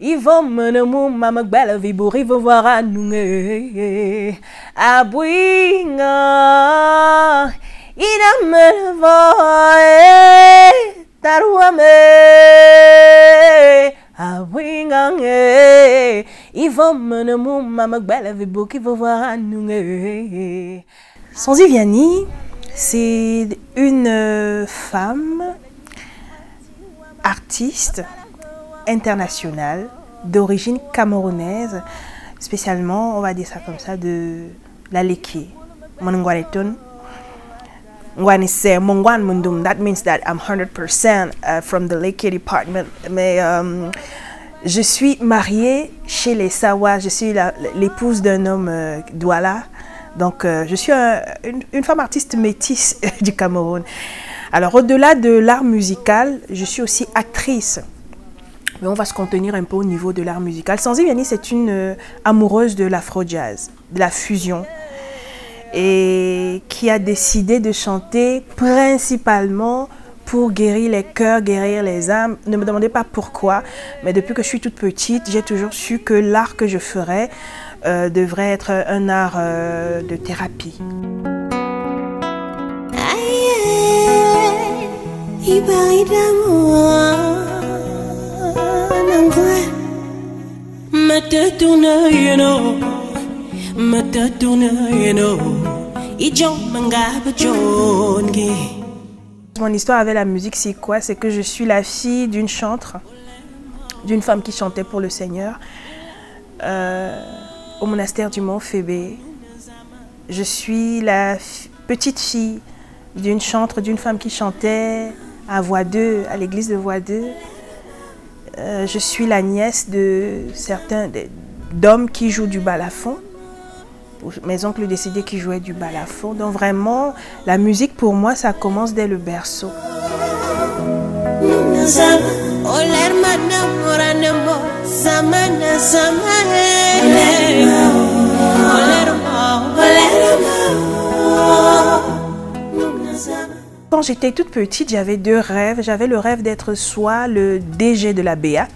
Ils vont me mou mama belle vibour ils vont voir à nous abouinga ina me voye tarouame abouinga ils vont me mou mama belle vibour ils vont voir à nous. Sonzi Vianney, c'est une femme artiste internationale d'origine camerounaise, spécialement, on va dire ça comme ça, de la Leke. That means that I'm 100% from the Leke department. Mais je suis mariée chez les Sawa, je suis l'épouse d'un homme Douala. Donc, je suis une femme artiste métisse du Cameroun. Alors, au-delà de l'art musical, je suis aussi actrice. Mais on va se contenir un peu au niveau de l'art musical. Sonzi Vianney, c'est une amoureuse de l'afro-jazz, de la fusion, et qui a décidé de chanter principalement pour guérir les cœurs, guérir les âmes. Ne me demandez pas pourquoi, mais depuis que je suis toute petite, j'ai toujours su que l'art que je ferais devrait être un art de thérapie. Mon histoire avec la musique, c'est quoi? C'est que je suis la fille d'une chantre, d'une femme qui chantait pour le Seigneur au monastère du Mont Fébé. Je suis la petite fille d'une chantre, d'une femme qui chantait à Voix-2, à l'église de Voix-2. Je suis la nièce de certains d'hommes qui jouent du balafon. Mes oncles décédés qui jouaient du balafon. Donc vraiment, la musique pour moi, ça commence dès le berceau. Quand j'étais toute petite, j'avais deux rêves. J'avais le rêve d'être soit le DG de la BEAC.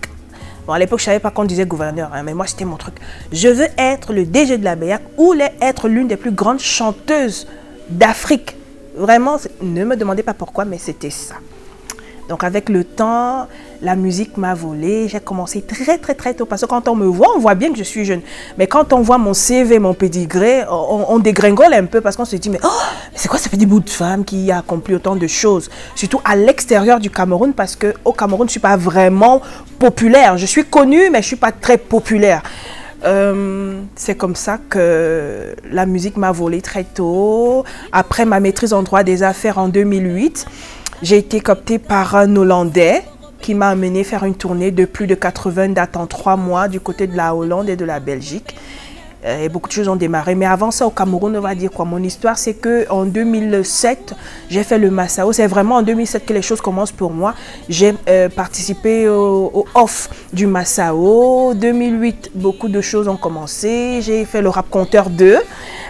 Bon, à l'époque, je ne savais pas qu'on disait gouverneur, hein, mais moi, c'était mon truc. Je veux être le DG de la BEAC ou être l'une des plus grandes chanteuses d'Afrique. Vraiment, ne me demandez pas pourquoi, mais c'était ça. Donc, avec le temps, la musique m'a volé. J'ai commencé très tôt. Parce que quand on me voit, on voit bien que je suis jeune. Mais quand on voit mon CV, mon pédigré, on dégringole un peu parce qu'on se dit, mais oh, c'est quoi ce petit bout de femme qui a accompli autant de choses? Surtout à l'extérieur du Cameroun, parce qu'au Cameroun, je ne suis pas vraiment populaire. Je suis connue, mais je ne suis pas très populaire. C'est comme ça que la musique m'a volé très tôt. Après ma maîtrise en droit des affaires en 2008, j'ai été cooptée par un Hollandais qui m'a amené faire une tournée de plus de 80 dates en 3 mois du côté de la Hollande et de la Belgique. Et beaucoup de choses ont démarré. Mais avant ça, au Cameroun, on va dire quoi? Mon histoire, c'est qu'en 2007, j'ai fait le Massao. C'est vraiment en 2007 que les choses commencent pour moi. J'ai participé au off du Massao. 2008, beaucoup de choses ont commencé. J'ai fait le Rap Conteur 2.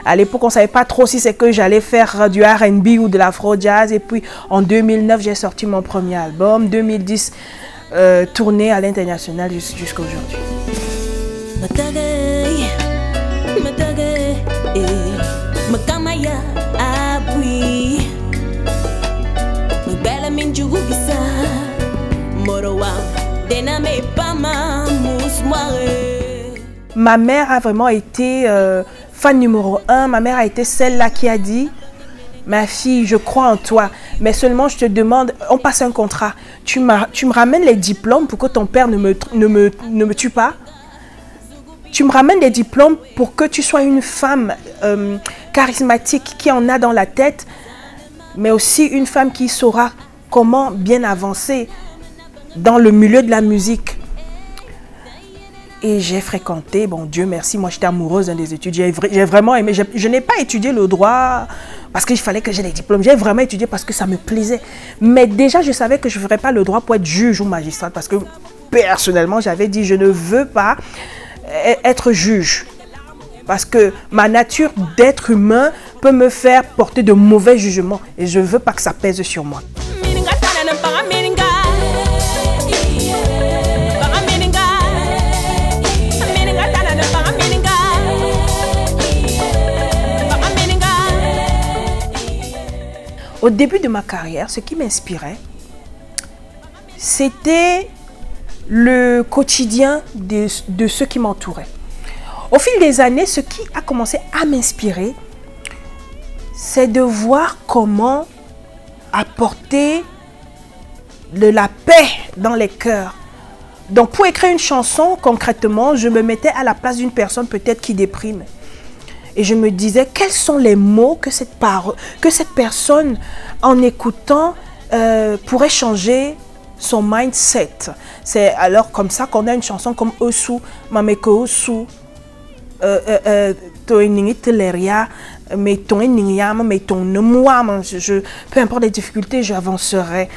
À l'époque, on ne savait pas trop si c'est que j'allais faire du R&B ou de l'afro-jazz. Et puis, en 2009, j'ai sorti mon premier album. 2010, tournée à l'international jusqu'à aujourd'hui. Ma mère a vraiment été fan numéro 1. Ma mère a été celle-là qui a dit: ma fille, je crois en toi, mais seulement je te demande, on passe un contrat. Tu me ramènes les diplômes pour que ton père ne me tue pas. Tu me ramènes des diplômes pour que tu sois une femme charismatique qui en a dans la tête, mais aussi une femme qui saura comment bien avancer dans le milieu de la musique. Et j'ai fréquenté, bon Dieu merci, moi j'étais amoureuse des études, j'ai vraiment aimé, je n'ai pas étudié le droit parce qu'il fallait que j'ai des diplômes, j'ai vraiment étudié parce que ça me plaisait. Mais déjà je savais que je ne ferais pas le droit pour être juge ou magistrate parce que personnellement j'avais dit je ne veux pas être juge. Parce que ma nature d'être humain peut me faire porter de mauvais jugements et je ne veux pas que ça pèse sur moi. Au début de ma carrière, ce qui m'inspirait, c'était le quotidien de ceux qui m'entouraient. Au fil des années, ce qui a commencé à m'inspirer, c'est de voir comment apporter de la paix dans les cœurs. Donc pour écrire une chanson, concrètement, je me mettais à la place d'une personne peut-être qui déprime. Et je me disais, quels sont les mots que cette personne, en écoutant, pourrait changer son mindset. C'est alors comme ça qu'on a une chanson comme Osu, Mameko Osu, Toeningiteleria, mais ton Eningyam, mais ton Moi, peu importe les difficultés, j'avancerai.